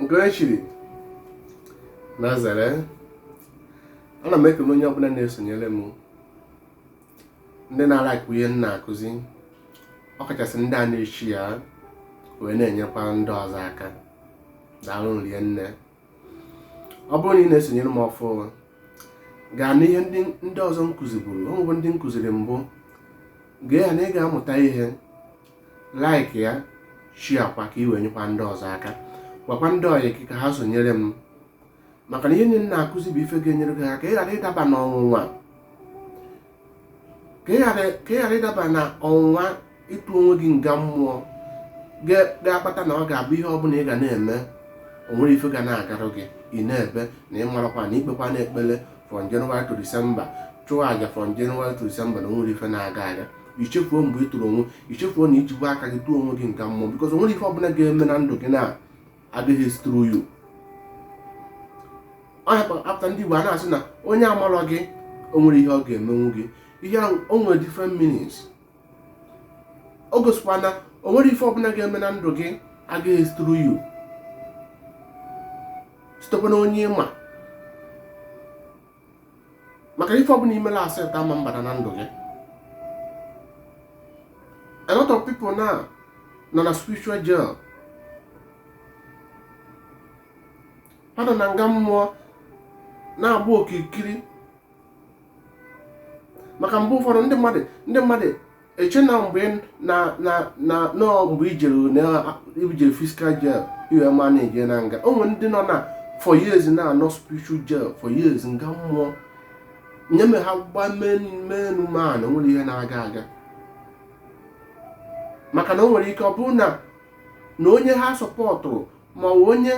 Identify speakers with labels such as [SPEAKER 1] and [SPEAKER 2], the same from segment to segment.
[SPEAKER 1] nke chiri na zere ana m ekele onye ọbụla na-esonyere m, ndị na-alaikwu ihe m na-akụzi, ọkachasị ndị a na-echi ya wee na-enyekwa ndị ọzọ aka. Daalụ rie nne. Ọ bụrụ na ị na-esonyere m ọfụ, gaa n'ihe ndị ọzọ m kụziburu, ọ bụ ndị m kụziri mbụ, gee ya na ị ga-amụta ihe, like ya, share kwa ka ị wee nyekwa ndị ọzọ aka. Gwakwa ndị ọyị gị ka ha sonyere m, maka na ihe niile na-akụzi bụ ife ga-enyere gị aka ka ị ghara ịdaba n'ọnwụnwa, ka ị ghara ịdaba na ọnwụnwa ịtụ onwe gị nga mmụọ ga-akpata na ọ ga-abụ ihe ọbụla ị ga na-eme o nwere ife ga na-agarụ gị, ị na-ebe na ịmarakwa na ikpekwa na-ekpele from January to December, chụọ aja from January to December na o nwere ife na-aga aga. Ichefuo mgbe ị tụrụ onwe, ichefuo na ijikwa aka gị tụọ onwe gị nga mmụọ, because o nwere ife ọbụla ga-eme na ndụ gị na-adịghị through you. Apụta ndị Igbo a na-asị na onye amarọ gị o nwere ihe ọ ga-emenwu gị. Ihe o nwere different meanings. O gosikwa na o nwere ife ọbụla ga-eme na ndụ gị agaghị through you, sitekwa na onye ịma, maka ife ọbụla imela aset ama mbata na ndụ gị. A lot of people now nọ na spiritual jail, ha nọ na nga mmụọ na-agba okirikiri, maka mgbe ụfọdụ ndị mmadụ eche na mgbe mgbe ijere physical jail iwe ma na-eje na nga. O nwere ndị nọ na for years na-anọ spiritual jail for years, nga mmụọ nyeme ha gba menu ma na nwere ihe na-aga aga, maka na o nwere ike ọ bụrụ na onye ha sọpọtụrụ ma onye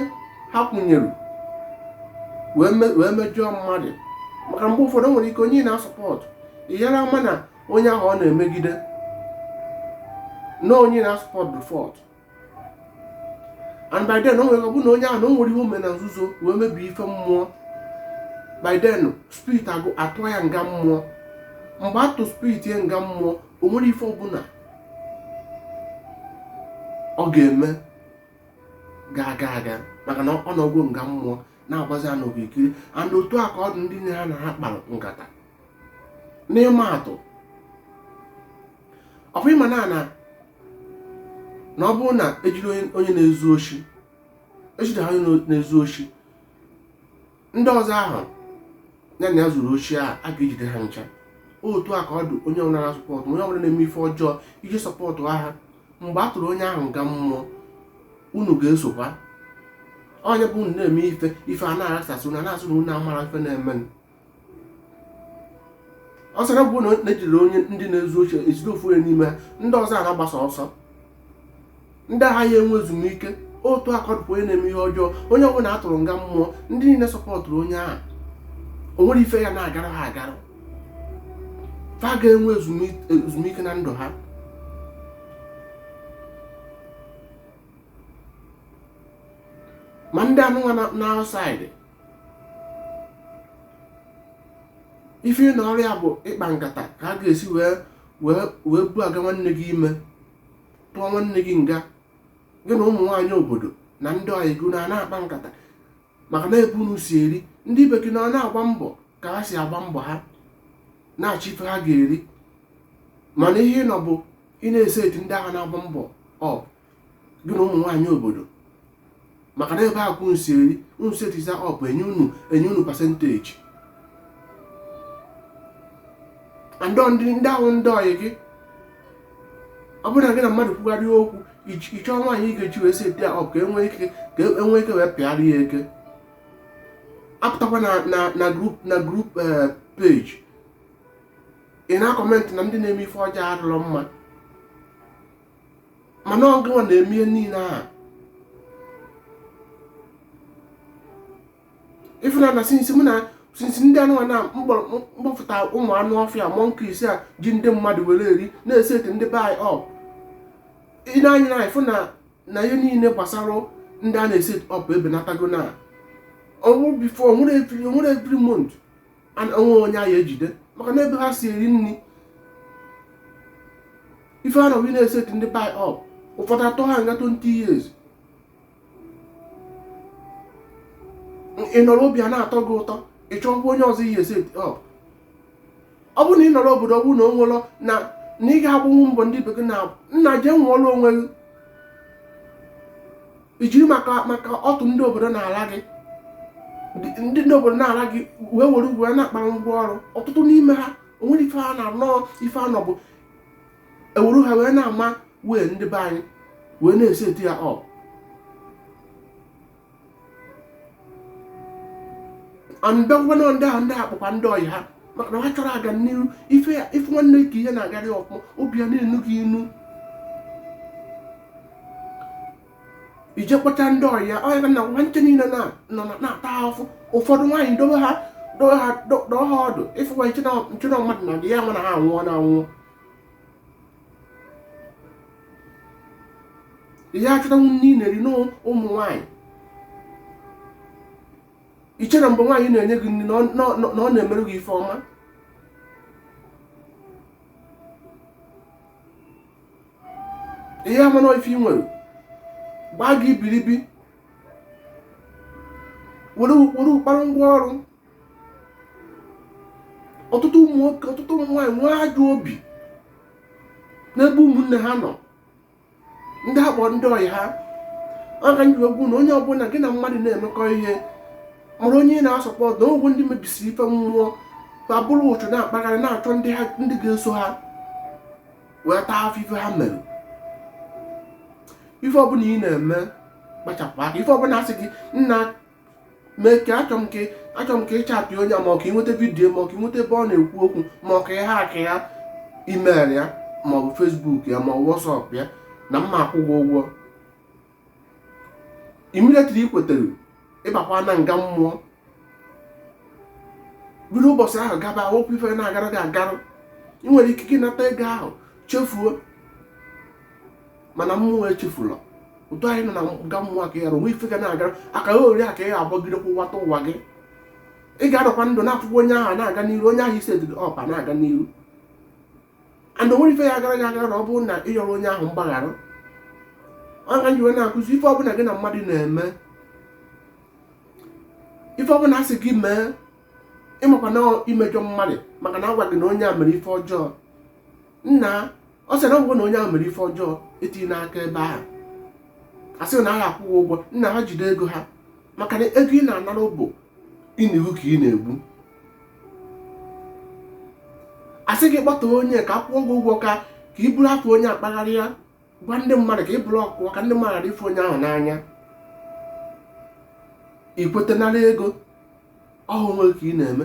[SPEAKER 1] ha kwụnyere wee mejọọ mmadụ. Maka mgbe ụfọdụ o nwere ike onye na-asọpọtụ ịyara ama na onye ahụ ọ na-emegide na onye na-asọpọtụ fault, and by then o nwere ọ bụ na onye ahụ na o nwere ihe ome na nzuzo wee mebie ife mmụọ. By then spirit atụ ya nga mmụọ. Mgbe atụ spirit ya nga mmụọ, o nwere ife ọbụla ọ ga-eme ga-aga, maka na ọ nọgwo nga mmụọ na-agbazi anọ okirikiri. And otu a ka ọ dị ndị na ha na ha kpara nkata n'ịma atụ. Ọkwa ịma na ọ bụrụ na ejiri onye na-ezu oshi, ejide ha onye na-ezu oshi, ndị ọzọ ahụ ya na ya zuru oshi a ga-ejide ha ncha. Otu a ka ọ dị onye ọbụla na-asọpọtụ, onye ọbụla na-eme ife ọjọọ iji sọpọtụ agha. Mgbe a tụrụ onye ahụ nga mmụọ, unu ga-esokwa. Onye bụ unu na-eme ife a na-arasasị unu, na-asụ na unu amara ife na-eme. Ọ sara bụ na ejiri onye ndị na-ezu oche ejide ofu onye n'ime ha, ndị ọzọ a na-agbasa ọsọ, ndị agha ya enwe ezumike. Otu akọdụkwa onye na-eme ihe ọjọọ, onye ọbụla atụrụ nga mmụọ, ndị niile sọpọtụrụ onye ahụ, o nwere ife ya na-agara ha agara, fa ga-enwe ezumike na ndụ ha. Ma ndị anụnwa na outside, ife na ọrịa bụ ịkpa nkata ka a ga-esi wee bu aga nwanne gị ime, tụọ nwanne gị nga. Gị na ụmụ nwaanyị obodo na ndị ọyị gị na-akpa nkata maka na ebe unu si eri. Ndị ibe gị na-agba mbọ ka ha si agba mbọ ha na-achọ ife ha ga-eri, mana ihe nọ bụ ị na-ese eti ndị agha na-agba mbọ gị na ụmụ nwaanyị obodo, maka na ebe akwụ unu si eri, unu setiza enye unu pasentaji. Ndị ahụ ndị ọyị gị, ọ bụrụ na gị na mmadụ kwugharịa okwu, ịchọọ nwaanyị ị ga-eji wee seti ya ka enwee ike wee pịara ya eke. Apụtakwa na group page, ị na-akọmentị na ndị na-eme ife ọjọọ adịrọ mma, mana ọ gịnwa na-eme ihe niile ahụ. Ifena na sinsi ndị anụ na mkpọpụta ụmụ anụ ọfịa monkeys a ji ndị mmadụ were eri na-eseti ndị be anyị ị na-anya na ịfụ na ihe niile gbasara ndị a na-eset ebenatago na ọnwụ bifo nwere every month onwe onye a ya ejide, maka na ebe ha si eri nri. Ife a na-ewi na-eseti ndị be anyị ụfọdụ atọ ha nga 20 years. ị nọrọ obi a na-atọ gị ụtọ, ị chọọkwa onye ọzọ ihe esi ọ bụ na ị nọrọ obodo, ọ bụ na o nwere na ị ga-agbụnwu mbọ ndị bekee na nna jee nwụọla onwe gị ijiri maka ọtụ ndị obodo na-ala gị, ndị obodo na-ala gị wee were ugwu na-akpara ngwa ọrụ. Ọtụtụ n'ime ha onwere ife ha na-anọ, ife anọ bụ ewuru ha wee na-ama wee ndị be anyị wee na-esi etu ya ọ ambịagwana ndị ahụ ndị akpụkwa ndị ọyị ha maka na ha chọrọ aga n'iru ife nwanne ka ihe na-agarị ọkpọ obi ya na-enu gị inu. Ije kpọcha ndị ọyị ya ọya na nwa nche niile na-ata afụ. Ụfọdụ nwaanyị dobe ha ọdụ ịfụwa nchena mmadụ na dị ya nwa na ha anwụọ na anwụọ. Ihe achọta nne ị na-eri n'ụmụ nwaanyị iche na mgbe nwaanyị na-enye gị nri na ọ na-emerụ gị ife ọma. Ihe amana ife ị nwere gbaa gị ibiribi were ụkpara ngwa ọrụ. Ọtụtụ ụmụ nwoke, ọtụtụ ụmụ nwaanyị nwee ajọ obi n'ebe ụmụnne ha nọ, ndị ha kpọrọ ndị ọyị ha. Aka nji egwu na onye ọbụla gị na mmadụ na-emekọ ihe mụrụ onye ị na-asọpọtụ na ogwe ndị mebisiri ife mmụọ ma bụrụ ụchụ na-akpagharị na-achọ ndị ga-eso ha wee taa afọ ife ha mere. Ife ọbụla ị na-eme kpachapụ aka. Ife ọbụla asị gị nna mee ka achọ m ka ịchatị onye a ma ọ ka ị nweta vidiyo ma ọ ka ị nweta ebe ọ na-ekwu okwu ma ọ ka ị haki ya email ya ma ọ bụ Facebook ya ma ọ bụ WhatsApp ya na mma akwụ gị ụgwọ. Immediately ị kwetere ịbakwa na nga mmụọ bido ụbọchị ahụ gaba okwu ife na-agara gị agarụ. Ị nwere ike gị nata ego ahụ chefuo, mana mmụọ echefula. Ụtụ anyị nọ na nga mmụọ ka ya onwe ife ga na-agara aka ya ori aka ya agbagide kwụwata ụwa gị. Ị ga-adọkwa ndụ na-akwụkwọ onye ahụ na-aga n'iru, onye ahụ isi edide ọpa na-aga n'iru. And onwere ife ya agara gị agara na ọ bụrụ na ị yọrọ onye ahụ mgbaghara. Aka njiwe na-akụzi ife ọbụla gị na mmadụ na-eme, ife ọbụla asị gị mee ịmakwa na imejọ mmadụ maka na agwa gị na onye a mere ife ọjọọ. Nna ọ sị na ọ bụ na onye ahụ mere ife ọjọọ etinye n'aka ebe ahụ asị na ahịa akwụghị ụgwọ. Nna ha jide ego ha maka na ego ị na-anara bụ ịna-iwu ka ị na-egbu. Asị gị kpọta onye ka akwụọ gị ụgwọ ka ị bụrụ afọ onye akpagharị ya gwa ndị mmadụ ka ị bụrụ ọkụwa ka ndị mmadụ ghara ife onye ahụ n'anya. Ikwetenara ego ọhụụ nwere ka ị na-eme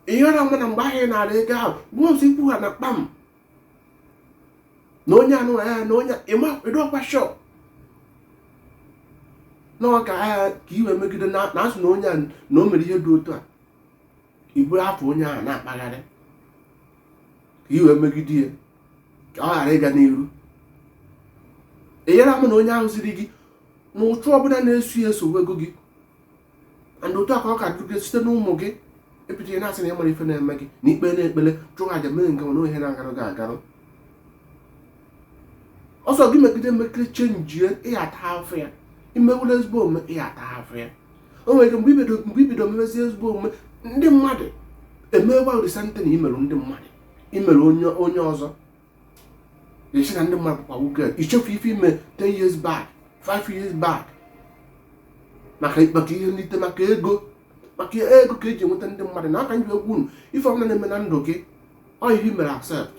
[SPEAKER 1] ihe ọra mma na mgbe ahụ ị nara ego ahụ gbuo ozi ikwu ha na kpam na onye anụ ya na onye ịdọkwa shọ n'ọka agha ka iwe megide na asụ na onye a na o mere ihe dị otu a. Iburu afọ onye ahụ na-akpagharị ka iwe megide ya ka ọ ghara ịga n'iru. Enyere ama na onye ahụ ziri gị na ụtụ ọbụla na-eso ya esogbu ego gị and otu aka ọ ka dụgide site n'ụmụ gị epitere na-asị na ịmara ife na-eme gị na ikpe na-ekpele chụrụ aja mere nke nwere ihe na-agarụ gị agarụ. Ọsọ gị megide chenjie ịghata afọ ya imewere ezigbo omume ịghata afọ ya. O nwere ike mgbe ibido mebezi ezigbo omume ndị mmadụ emewa risante na imerụ ndị mmadụ imerụ onye ọzọ esi na ndị mmadụ kwa nwoke ichefu ife ime 10 years back 5 years back maka ihe nlite maka ego ka eji enweta ndị mmadụ na aka nji egwu unu ife ọbụla na-eme na ndụ gị ọ ihe mere accept.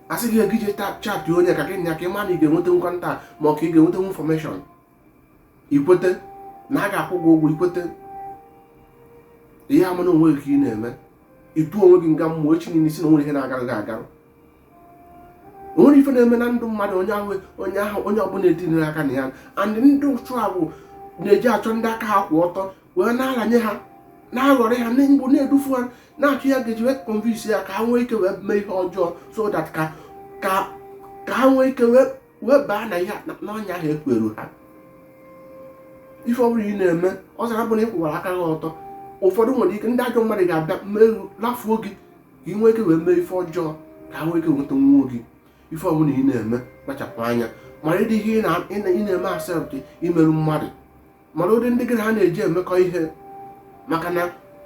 [SPEAKER 1] Asị gị ego ije chatị onye ka gị nya ka ị ma na ị ga-enweta nkwanta ma ọ ka ị ga-enweta infọmeshọn ikwete na a ga-akwụ gị ụgwọ ikwete. Ihe ama na onwe ka ị na-eme ịtụ onwe gị nga mmụọ echi niile isi na onwere ihe na-agarụ gị agarụ. Onwere ife na-eme na ndụ mmadụ onye ọbụla etinyere aka na ya and ndị ụchụ abụ na-eji achọ ndị aka ha kwụ ọtọ wee na-alanye ha na-aghọrị ha mgbe na-edufu ha na-achọ ya ga-eji wee convince ya ka ha nwee ike wee mee ihe ọjọọ so that ka ha nwee ike wee baa na ihe n'ọnya ahụ ekweru ha. Ife ọbụla ị na-eme ọ zara bụ na ị kwụwara aka gị ọtọ. Ụfọdụ nwere ike ndị ajọ mmadụ ga-abịa merụ lafuo gị ka ị nwee ike wee mee ife ọjọọ ka ha nwee ike nweta nwuo gị. Ife ọbụla ị na-eme kpachapụ anya mara ịdị ihe ị na-eme accept imerụ mmadụ, mara ụdị ndị gị na ha na-eji emekọ ihe, maka na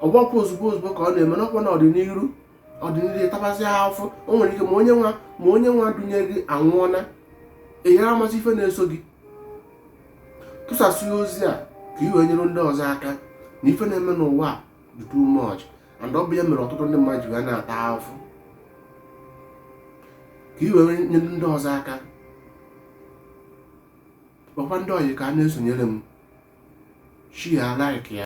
[SPEAKER 1] ọgbọpụ ozugbo ka ọ na-eme n'ọkwa n'ọdịnihu tabazi afọ. O nwere ike ma onye nwa dunye gị anwụọna, ya amasị ife na-eso gị. Tụsasị ozi a ka i wee nyere ndị ọzọ aka na ife na-eme n'ụwa dị too much, and ọ bụ ya mere ọtụtụ ndị mmadụ ji wee na-ata afụ. Ka i wee nyere ndị ọzọ aka, gwakwa ndị ọyị ka a na-esonyere m, share, like ya.